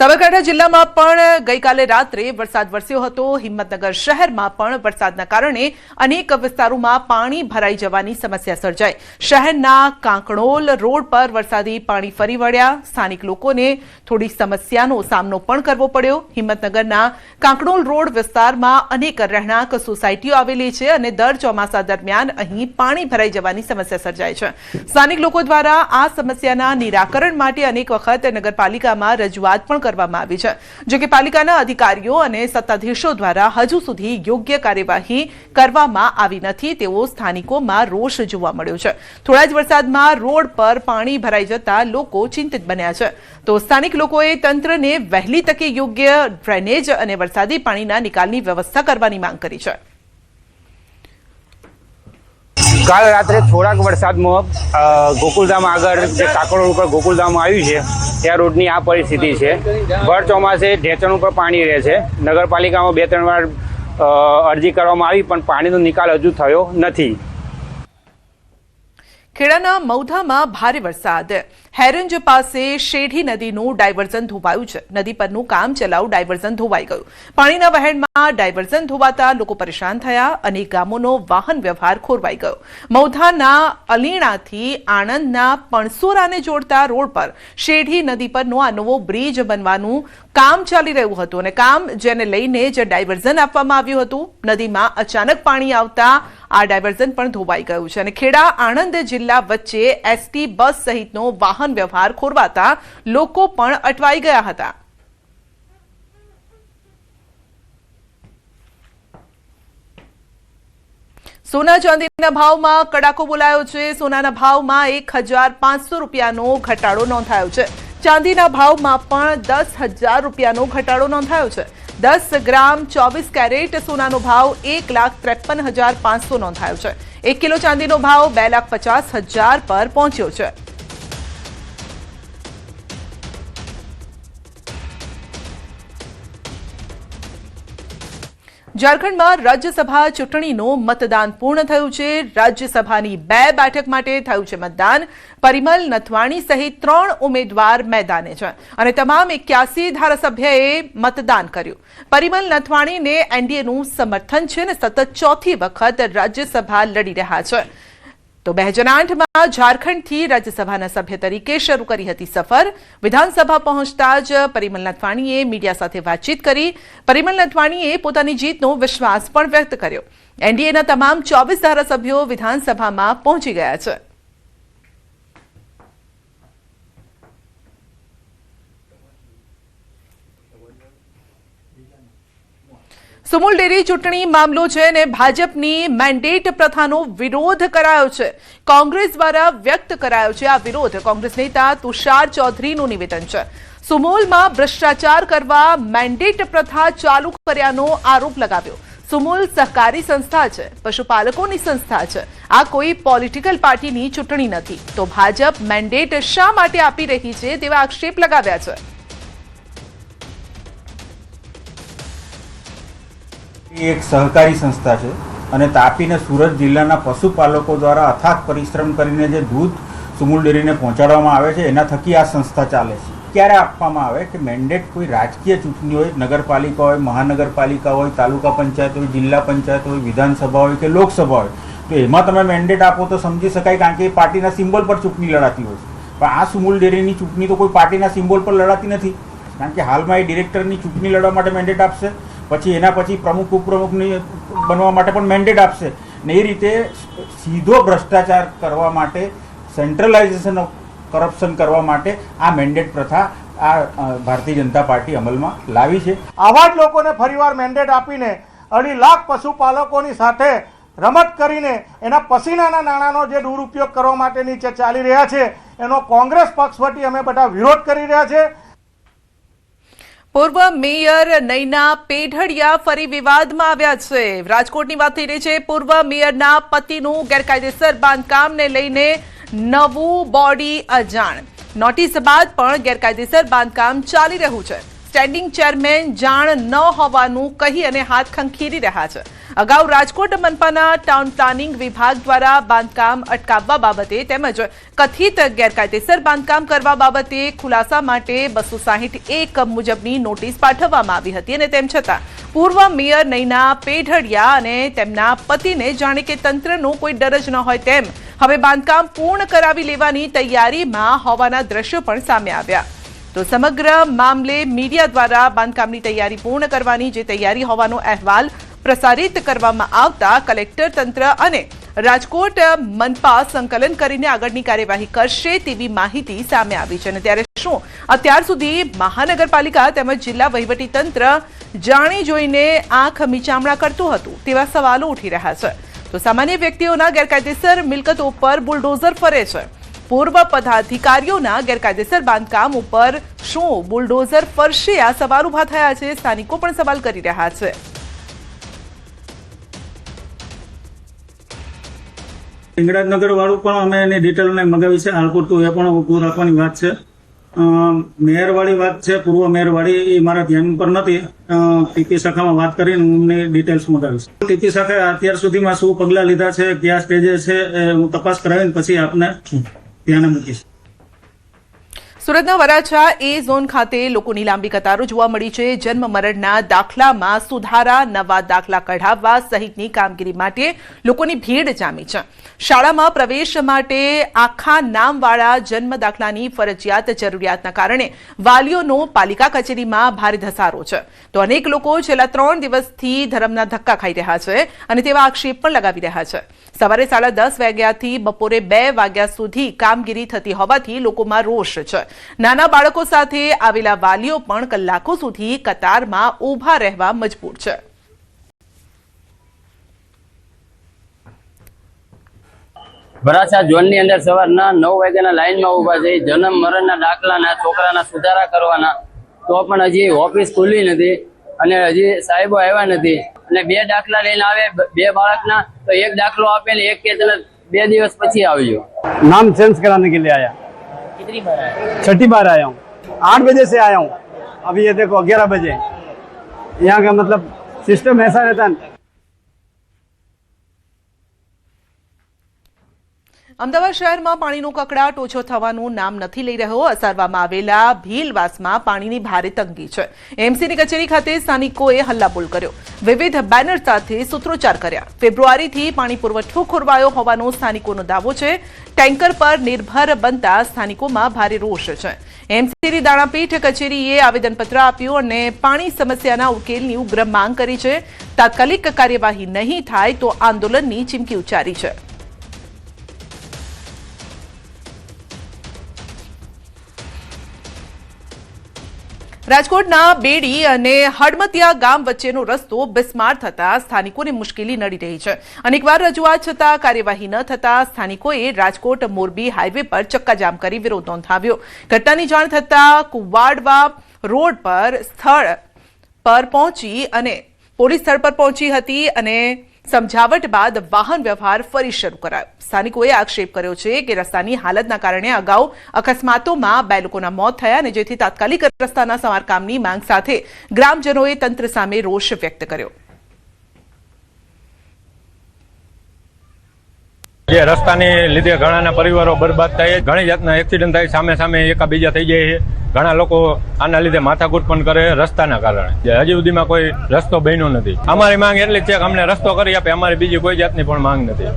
સાબરકાંઠા જિલ્લામાં પણ ગઈકાલે રાત્રે વરસાદ વરસ્યો હતો। હિંમતનગર શહેરમાં પણ વરસાદના કારણે અનેક વિસ્તારોમાં પાણી ભરાઈ જવાની સમસ્યા સર્જાઈ। શહેરના કાંકણોલ રોડ પર વરસાદી પાણી ફરી વળ્યા। સ્થાનિક લોકોને થોડી સમસ્યાનો સામનો પણ કરવો પડ્યો। હિંમતનગરના કાંકણોલ રોડ વિસ્તારમાં અનેક રહેણાંક સોસાયટીઓ આવેલી છે અને દર ચોમાસા દરમિયાન અહીં પાણી ભરાઈ જવાની સમસ્યા સર્જાય છે। સ્થાનિક લોકો દ્વારા આ સમસ્યાના નિરાકરણ માટે અનેક વખત નગરપાલિકામાં રજૂઆત પણ કરવામાં આવી છે, જો કે પાલિકાના અધિકારીઓ અને સત્તાધીશો દ્વારા હજુ સુધી યોગ્ય કાર્યવાહી કરવામાં આવી નથી તેવો સ્થાનિકોમાં રોષ જોવા મળ્યો છે। થોડા જ વરસાદમાં રોડ પર પાણી ભરાઈ જતા લોકો ચિંતિત બન્યા છે, તો સ્થાનિક લોકોએ તંત્રને વહેલી તકે યોગ્ય ડ્રેનેજ અને વરસાદી પાણીના નિકાલની વ્યવસ્થા કરવાની માંગ કરી છે। કાલ રાત્રે થોડાક વરસાદમાં ગોકુલધામ આગળ જે કાંકણોલ ઉપર ગોકુલધામ આવ્યું છે ત્યાં રોડની આ પરિસ્થિતિ છે। ભર ચોમાસે ઢેચણ ઉપર પાણી રહે છે। નગરપાલિકામાં 2-3 વાર અરજી કરવામાં આવી પણ પાણીનો નિકાલ હજુ થયો નથી। ખેડાના મૌધામાં ભારે વરસાદ। હેરંજ પાસે શેઢી નદીનું ડાયવર્ઝન ધોવાયું છે। નદી પરનું કામ ચલાઉ ડાયવર્ઝન ધોવાઈ ગયું। પાણીના વહેણમાં ડાયવર્ઝન ધોવાતા લોકો પરેશાન થયા અને ગામોનો વાહન વ્યવહાર ખોરવાઈ ગયો। મૌધાના અલીણાથી આણંદના પણસોરાને જોડતા રોડ પર શેઢી નદી પરનો આ નવો બ્રિજ બનવાનું કામ ચાલી રહ્યું હતું અને કામ જેને લઈને જે ડાયવર્ઝન આપવામાં આવ્યું હતું, નદીમાં અચાનક પાણી આવતા આ ડાયવર્ઝન પણ ધોવાઈ ગયું છે અને ખેડા આણંદ જિલ્લા વચ્ચે એસટી બસ સહિતનો વાહન વ્યવહાર ખોરવાતા લોકો પણ અટવાઈ ગયા હતા। સોના ચાંદીના ભાવમાં કડાકો બોલાયો છે। સોનાના ભાવમાં 1,500 રૂપિયાનો ઘટાડો નોંધાયો છે। ચાંદીના ભાવમાં પણ 10,000 રૂપિયાનો ઘટાડો નોંધાયો છે। 10 ગ્રામ 24 કેરેટ સોનાનો ભાવ 1,53,500 નોંધાયો છે। 1 કિલો ચાંદીનો ભાવ 2,50,000 પર પહોંચ્યો છે। ઝારખંડમાં રાજ્યસભા ચૂંટણીનું મતદાન પૂર્ણ થયું છે। રાજ્યસભાની 2 બેઠક માટે થયું છે મતદાન। પરિમલ નથવાણી સહિત 3 ઉમેદવાર મેદાને છે અને તમામ 81 ધારાસભ્યએ મતદાન કર્યું। પરિમલ નથવાણીને એનડીએનું સમર્થન છે અને સતત 4થી વખત રાજ્યસભા લડી રહ્યા છે। તો 2008માં ઝારખંડથી રાજ્યસભાના સભ્ય તરીકે શરૂ કરી હતી સફર। વિધાનસભા પહોંચતા જ પરિમલ નથવાણીએ મીડિયા સાથે વાતચીત કરી। પરિમલ નથવાણીએ પોતાની જીતનો વિશ્વાસ પણ વ્યક્ત કર્યો। એનડીએના તમામ 24 ધારાસભ્યો વિધાનસભામાં પહોંચી ગયા છે। સુમુલ ડેરી ચૂંટણી મામલો છે અને ભાજપની મેન્ડેટ પ્રથાનો વિરોધ કરાયો છે। કોંગ્રેસ દ્વારા વ્યક્ત કરાયો છે આ વિરોધ। કોંગ્રેસ નેતા તુષાર ચૌધરીનું નિવેદન છે। સુમુલમાં ભ્રષ્ટાચાર કરવા મેન્ડેટ પ્રથા ચાલુ કર્યાનો આરોપ લગાવ્યો। સુમુલ સહકારી સંસ્થા છે, પશુપાલકોની સંસ્થા છે। આ કોઈ પોલિટિકલ પાર્ટીની ચૂંટણી નથી, તો ભાજપ મેન્ડેટ શા માટે આપી રહી છે તેવા આક્ષેપ લગાવ્યા છે। એક સહકારી સંસ્થા છે અને તાપીને સુરત જિલ્લાના પશુપાલકો દ્વારા અથાગ પરિશ્રમ કરીને જે દૂધ સુમુલ ડેરીને પહોંચાડવામાં આવે છે એના થકી આ સંસ્થા ચાલે છે। ક્યારે આપવામાં આવે કે મેન્ડેટ કોઈ રાજકીય ચૂંટણી હોય, નગરપાલિકા હોય, મહાનગરપાલિકા હોય, તાલુકા પંચાયત હોય, જિલ્લા પંચાયત હોય, વિધાનસભા હોય કે લોકસભા હોય, તો એમાં તમે મેન્ડેટ આપો તો સમજી શકાય, કારણ કે એ પાર્ટીના સિમ્બોલ પર ચૂંટણી લડાતી હોય છે। પણ આ સુમુલ ડેરીની ચૂંટણી તો કોઈ પાર્ટીના સિમ્બોલ પર લડાતી નથી, કારણ કે હાલમાં એ ડિરેક્ટરની ચૂંટણી લડવા માટે મેન્ડેટ આપશે, પછી એના પછી પ્રમુખ ઉપપ્રમુખની બનવા માટે પણ મેન્ડેટ આપશે ને એ રીતે સીધો ભ્રષ્ટાચાર કરવા માટે, સેન્ટ્રલાઇઝેશન ઓફ કરપ્શન કરવા માટે આ મેન્ડેટ પ્રથા આ ભારતીય જનતા પાર્ટી અમલમાં લાવી છે। આવા જ લોકોને ફરીવાર મેન્ડેટ આપીને 2.5 લાખ પશુપાલકોની સાથે રમત કરીને એના પસીનાના નાણાંનો જે દુરુપયોગ કરવા માટેની જે ચાલી રહ્યા છે એનો કોંગ્રેસ પક્ષ વતી અમે બધા વિરોધ કરી રહ્યા છે। પૂર્વ મેયર નૈના પેઢડિયા ફરી વિવાદમાં આવ્યા છે। રાજકોટની વાત થઈ રહી છે। પૂર્વ મેયરના પતિનું ગેરકાયદેસર બાંધકામને લઈને નવું બોડી અજાણ। નોટિસ બાદ પણ ગેરકાયદેસર બાંધકામ ચાલી રહ્યું છે। સ્ટેન્ડિંગ ચેરમેન જાણ ન હોવાનું કહી અને હાથ ખંખેરી રહ્યા છે। અગાઉ રાજકોટ મનપાના ટાઉન પ્લાનિંગ વિભાગ દ્વારા બાંધકામ અટકાવવા બાબતે તેમજ કથિત ગેરકાયદેસર બાંધકામ કરવા બાબતે ખુલાસા માટે 260(1) મુજબની નોટિસ પાઠવવામાં આવી હતી અને તેમ છતાં પૂર્વ મેયર નૈના પેઢડિયા અને તેમના પતિને જાણે કે તંત્રનો કોઈ ડર જ ન હોય તેમ હવે બાંધકામ પૂર્ણ કરાવી લેવાની તૈયારીમાં હોવાના દ્રશ્યો પણ સામે આવ્યા. તો સમગ્ર મામલે મીડિયા દ્વારા બાંધકામની તૈયારી પૂર્ણ કરવાની જે તૈયારી હોવાનો અહેવાલ પ્રસારિત કરવામાં આવતા કલેક્ટર તંત્ર અને રાજકોટ મનપા સંકલન કરીને આગળની કાર્યવાહી કરશે તેવી માહિતી સામે આવી છે. અને ત્યારે શું અત્યાર સુધી મહાનગરપાલિકા તેમજ જિલ્લા વહીવટીતંત્ર જાણી જોઈને આંખ મીચામણા કરતું હતું તેવા સવાલો ઉઠી રહ્યા છે. તો સામાન્ય વ્યક્તિઓના ગેરકાયદેસર મિલકતો ઉપર બુલડોઝર ફરે છે. પૂર્વ પદાધિકારીઓના ગેરકાયદેસર બાંધકામ ઉપર શું બુલડોઝર ફરશે? આ સવાલ ઉભા થયા છે. સ્થાનિકો પણ સવાલ કરી રહ્યા છે. હિંગળાજનગર વાળું પણ અમે એની ડિટેલ મગાવી છે. હાલ પૂરતું એ પણ ઊભું રાખવાની વાત છે. મેયરવાળી વાત છે, પૂર્વ મેયરવાળી, એ મારા ધ્યાન પર નથી. ટીપી શાખામાં વાત કરીને હું એમની ડિટેલ્સ મગાવીશ. ટીપી શાખાએ અત્યાર સુધીમાં શું પગલાં લીધા છે, કયા સ્ટેજે છે, એ હું તપાસ કરાવીને પછી આપને ધ્યાને મૂકીશ. સુરતના વરાછા એ ઝોન ખાતે લોકોની લાંબી કતારો જોવા મળી છે. જન્મ મરણના દાખલામાં સુધારા, નવા દાખલા કઢાવવા સહિતની કામગીરી માટે લોકોની ભીડ જામી છે. શાળામાં પ્રવેશ માટે આખા નામવાળા જન્મ દાખલાની ફરજિયાત જરૂરિયાતના કારણે વાલીઓનો પાલિકા કચેરીમાં ભારે ધસારો છે. તો અનેક લોકો છેલ્લા 3 દિવસથી ધરમના ધક્કા ખાઈ રહ્યા છે અને તેવા આક્ષેપ પણ લગાવી રહ્યા છે. સવારે 10:30 વાગ્યાથી બપોરે 2 વાગ્યા સુધી કામગીરી થતી હોવાથી લોકોમાં રોષ છે. નાના બાળકો સાથે આવેલા વાલીઓ પણ કલાકો સુધી કતારમાં ઊભા રહેવા મજબૂર છે. વરાછા ઝોનની અંદર સવારના 9 વાગ્યાના લાઈનમાં ઊભા છે. જન્મ મરણના દાખલાના છોકરાના સુધારા કરવાના, તો પણ હજી ઓફિસ ખુલ્લી નથી અને હજી સાહેબો આવ્યા નથી. અને 2 દાખલા લઈને આવે, 2 બાળકના, તો 1 દાખલો આપે ને 1 કે 2 દિવસ પછી આવજો. नाम चेंज कराने के लिए आया. कितनी बार आया? 6ठी बार आया हूँ. 8 बजे से आया हूँ. अभी ये देखो 11 बजे. यहाँ का मतलब सिस्टम ऐसा रहता है. અમદાવાદ શહેરમાં પાણીનો કકળાટ ઓછો થવાનું નામ નથી લઈ રહ્યો. અસારવામાં આવેલા ભીલવાસમાં પાણીની ભારે તંગી છે. એમસીની કચેરી ખાતે સ્થાનિકોએ હલ્લાબોલ કર્યો, વિવિધ બેનર સાથે સૂત્રોચ્ચાર કર્યા. ફેબ્રુઆરીથી પાણી પુરવઠો ખોરવાયો હોવાનો સ્થાનિકોનો દાવો છે. ટેન્કર પર નિર્ભર બનતા સ્થાનિકોમાં ભારે રોષ છે. એમસીની દાણાપીઠ કચેરીએ આવેદનપત્ર આપ્યું અને પાણી સમસ્યાના ઉકેલની ઉગ્ર માંગ કરી છે. તાત્કાલિક કાર્યવાહી નહીં થાય તો આંદોલનની ચીમકી ઉચ્ચારી છે. રાજકોટના બેડી અને હડમતિયા ગામ વચ્ચેનો રસ્તો બિસ્માર થતા સ્થાનિકોને મુશ્કેલી નડી રહી છે. અનેકવાર રજૂઆત છતાં કાર્યવાહી ન થતા સ્થાનિકોએ રાજકોટ મોરબી હાઈવે પર ચક્કાજામ કરી વિરોધ નોંધાવ્યો. ઘટનાની જાણ થતાં કુવાડવા રોડ પર સ્થળ પર પહોંચી અને પોલીસ સ્થળ પર પહોંચી હતી અને સમજાવટ બાદ વાહન વ્યવહાર ફરી શરૂ કરાયો. સ્થાનિકોએ આક્ષેપ કર્યો છે કે રસ્તાની હાલતના કારણે અગાઉ અકસ્માતોમાં 2 લોકોના મોત થયા અને જેથી તાત્કાલિક રસ્તાના સમારકામની માંગ સાથે ગ્રામજનોએ તંત્ર સામે રોષ વ્યક્ત કર્યો. જે રસ્તાની લીધે ઘણાના પરિવારો બરબાદ થાય, ઘણી જાતના એક્સિડન્ટ થાય, સામે સામે એકાબીજા થઈ જાય છે. ઘણા લોકો આના લીધે માથાકૂટ પણ કરે રસ્તાના કારણે. હજી સુધીમાં કોઈ રસ્તો બન્યો નથી. અમારી માંગ એટલી જ છે કે અમને રસ્તો કરી આપે, અમારી બીજી કોઈ જાતની પણ માંગ નથી.